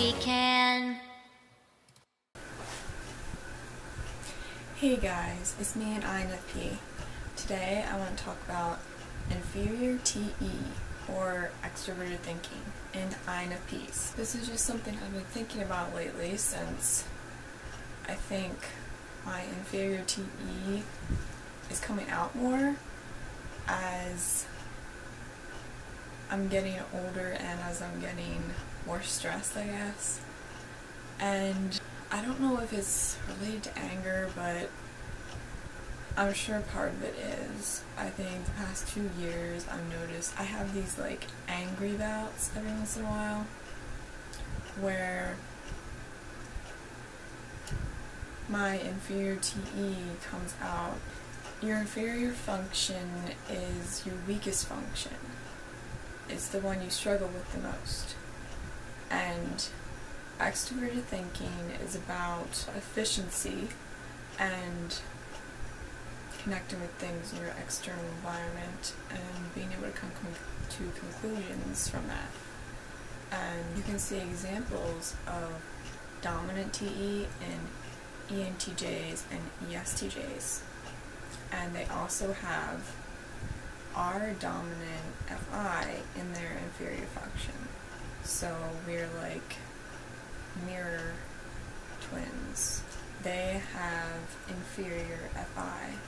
we can. Hey guys, it's me, an INFP. Today I want to talk about Inferior Te, or extroverted thinking, in INFPs. This is just something I've been thinking about lately since I think my Inferior Te is coming out more as I'm getting older and as I'm getting more stressed, I guess. And I don't know if it's related to anger, but I'm sure part of it is. I think the past 2 years I've noticed I have these like angry bouts every once in a while where my inferior Te comes out. Your inferior function is your weakest function. It's the one you struggle with the most. And extroverted thinking is about efficiency and connecting with things in your external environment and being able to come to conclusions from that. And you can see examples of dominant Te in ENTJs and ESTJs. And they also have our dominant Fi in their inferior function. So we're like mirror twins. They have inferior Fi.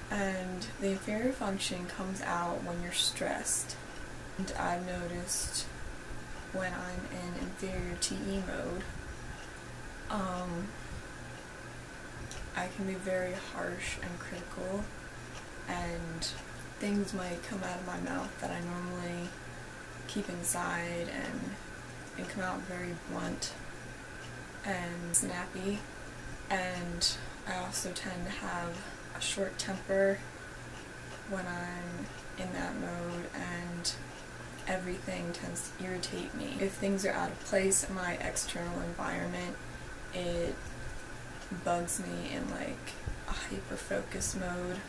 And the inferior function comes out when you're stressed. And I've noticed when I'm in inferior Te mode, I can be very harsh and critical, and things might come out of my mouth that I normally keep inside and come out very blunt and snappy. And I also tend to have a short temper when I'm in that mode, and everything tends to irritate me. If things are out of place in my external environment, it bugs me in like a hyper-focus mode.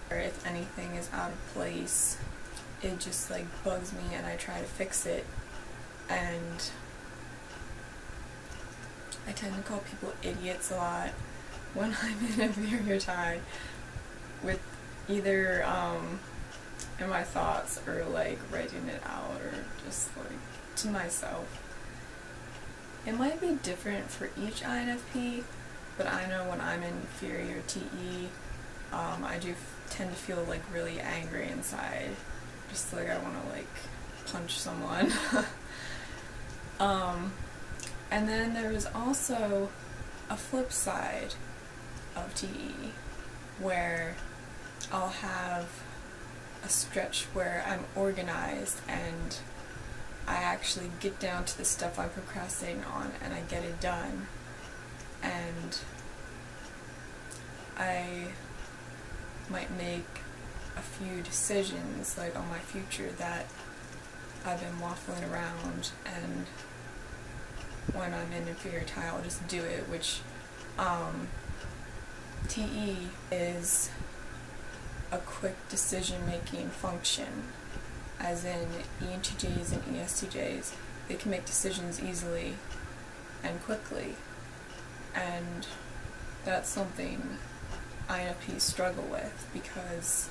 Or if anything is out of place, it just like bugs me and I try to fix it. And I tend to call people idiots a lot when I'm in inferior Te, with either in my thoughts or like writing it out or just like to myself. It might be different for each INFP, but I know when I'm in inferior Te, I do tend to feel like really angry inside, just like I want to like punch someone. And then there is also a flip side of Te, where I'll have a stretch where I'm organized and I actually get down to the stuff I'm procrastinating on and I get it done. And I might make a few decisions like on my future that I've been waffling around, and when I'm in inferior Te, I'll just do it, which Te is a quick decision-making function, as in ENTJs and ESTJs, they can make decisions easily and quickly, and that's something INFPs struggle with because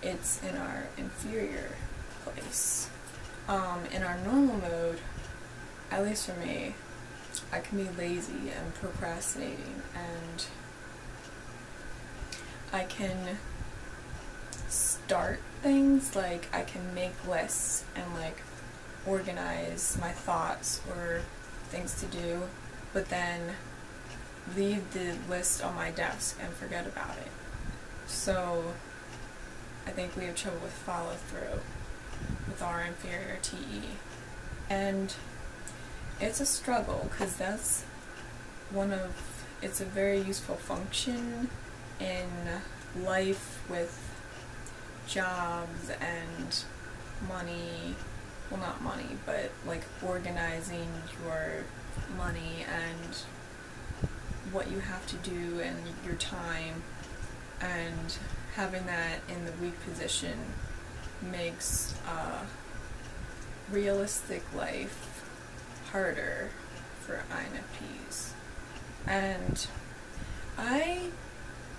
it's in our inferior place. In our normal mode, at least for me, I can be lazy and procrastinating, and I can start things, like I can make lists and like organize my thoughts or things to do, but then leave the list on my desk and forget about it. So I think we have trouble with follow through with our inferior Te. And it's a struggle because that's it's a very useful function in life with jobs and money, well not money, but like organizing your money and what you have to do and your time, and having that in the weak position makes realistic life harder for INFPs. And I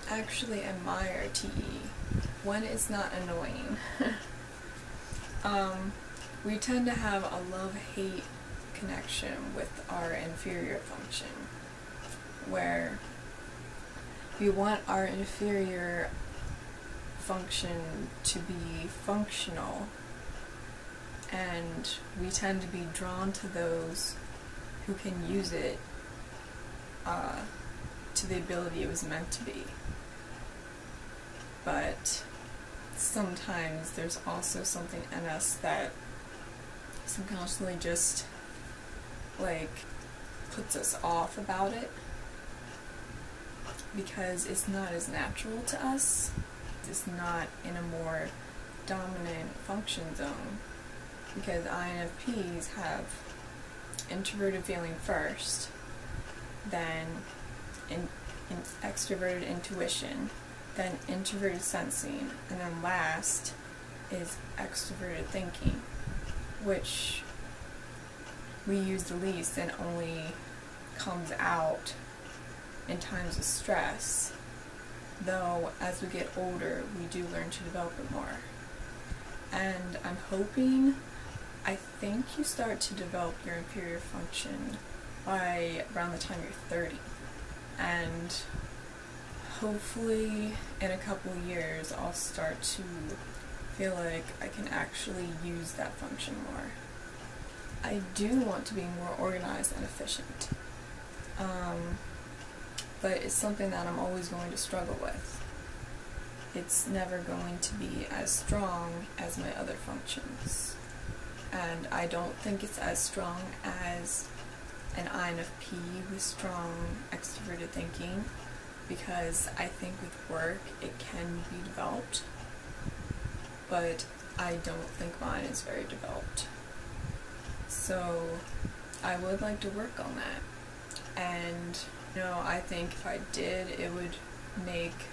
actually admire TE when it's not annoying. We tend to have a love-hate connection with our inferior function, where we want our inferior function to be functional, and we tend to be drawn to those who can use it to the ability it was meant to be. But sometimes there's also something in us that subconsciously just like puts us off about it, because it's not as natural to us. It's not in a more dominant function zone, because INFPs have introverted feeling first, then in extroverted intuition, then introverted sensing, and then last is extroverted thinking, which we use the least and only comes out in times of stress, though as we get older we do learn to develop it more. And I think you start to develop your inferior function by around the time you're 30, and hopefully in a couple of years I'll start to feel like I can actually use that function more. I do want to be more organized and efficient, but it's something that I'm always going to struggle with. It's never going to be as strong as my other functions, and I don't think it's as strong as an INFP with strong extroverted thinking, because I think with work it can be developed, but I don't think mine is very developed. So I would like to work on that, and I think if I did, it would make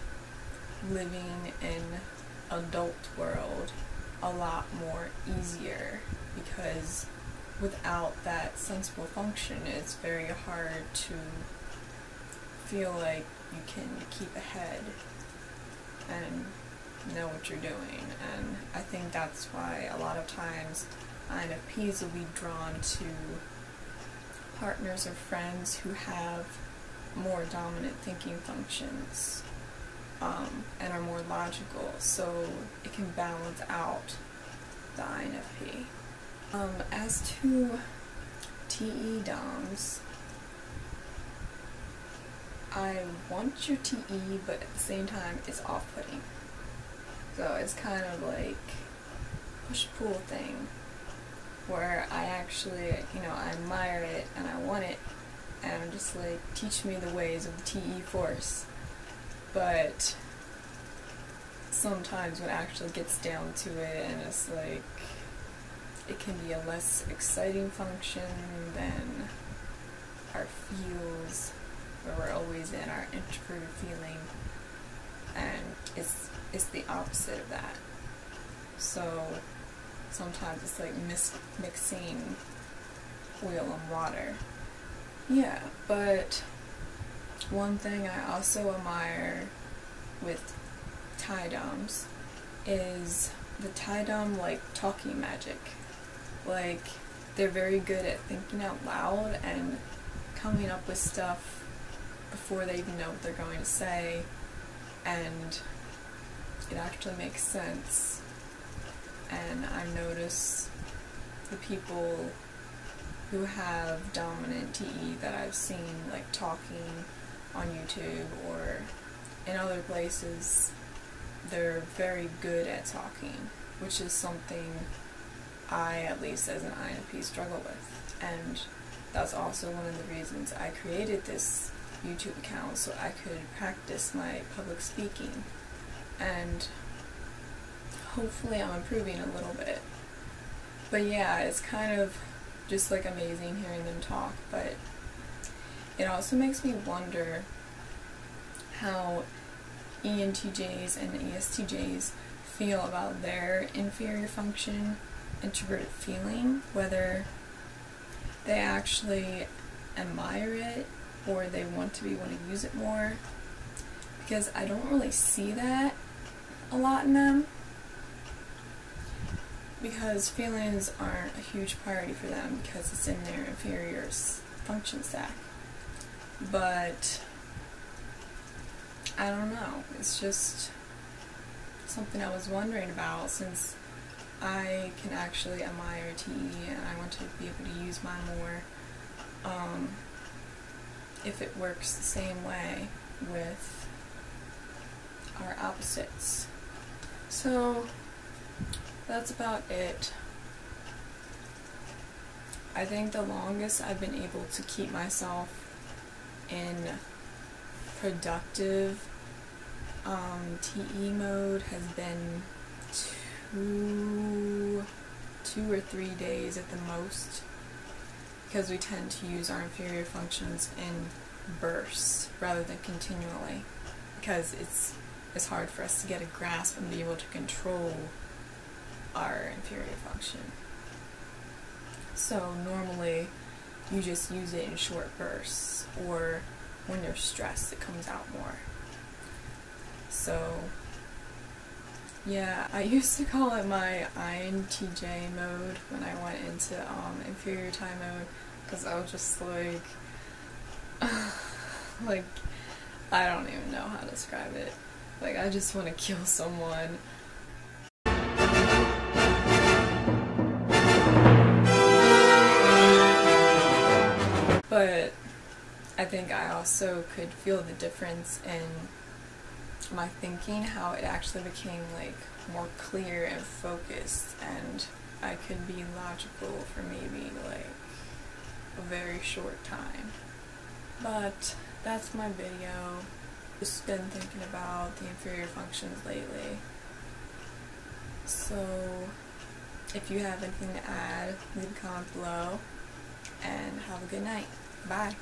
living in adult world a lot more easier, because without that sensible function it's very hard to feel like you can keep ahead and know what you're doing. And I think that's why a lot of times INFPs will be drawn to partners or friends who have more dominant thinking functions, and are more logical, so it can balance out the INFP. As to TE DOMs, I want your TE, but at the same time it's off-putting. So it's kind of like push-pull thing, where I actually, I admire it and I want it, and I'm just like, teach me the ways of the TE force. But sometimes when it actually gets down to it, and it's like, it can be a less exciting function than our feels, where we're always in our introverted feeling, and it's the opposite of that. So sometimes it's like mixing oil and water. Yeah, but one thing I also admire with tie-doms is the tie-dom, like, talking magic. Like, they're very good at thinking out loud and coming up with stuff before they even know what they're going to say, and it actually makes sense. And I notice the people who have dominant TE that I've seen, like, talking on YouTube or in other places, they're very good at talking, which is something I, at least as an INFP, struggle with. And that's also one of the reasons I created this YouTube account, so I could practice my public speaking, and hopefully I'm improving a little bit. But yeah, it's kind of just like amazing hearing them talk, but it also makes me wonder how ENTJs and ESTJs feel about their inferior function, introverted feeling, whether they actually admire it, or they want to use it more, because I don't really see that a lot in them, because feelings aren't a huge priority for them because it's in their inferior function stack. But I don't know, it's just something I was wondering about, since I can actually admire TE and I want to be able to use mine more, if it works the same way with our opposites. So that's about it. I think the longest I've been able to keep myself in productive TE mode has been two or 3 days at the most, because we tend to use our inferior functions in bursts rather than continually, because it's hard for us to get a grasp and be able to control our inferior function. So normally you just use it in short bursts, or when you're stressed it comes out more. So yeah, I used to call it my INTJ mode when I went into Inferior Te mode, because I was just like, I don't even know how to describe it. Like, I just want to kill someone. But I think I also could feel the difference in my thinking, how it actually became like more clear and focused, and I could be logical for maybe like a very short time. But that's my video. Just been thinking about the inferior functions lately. So if you have anything to add, leave a comment below, and have a good night. Bye.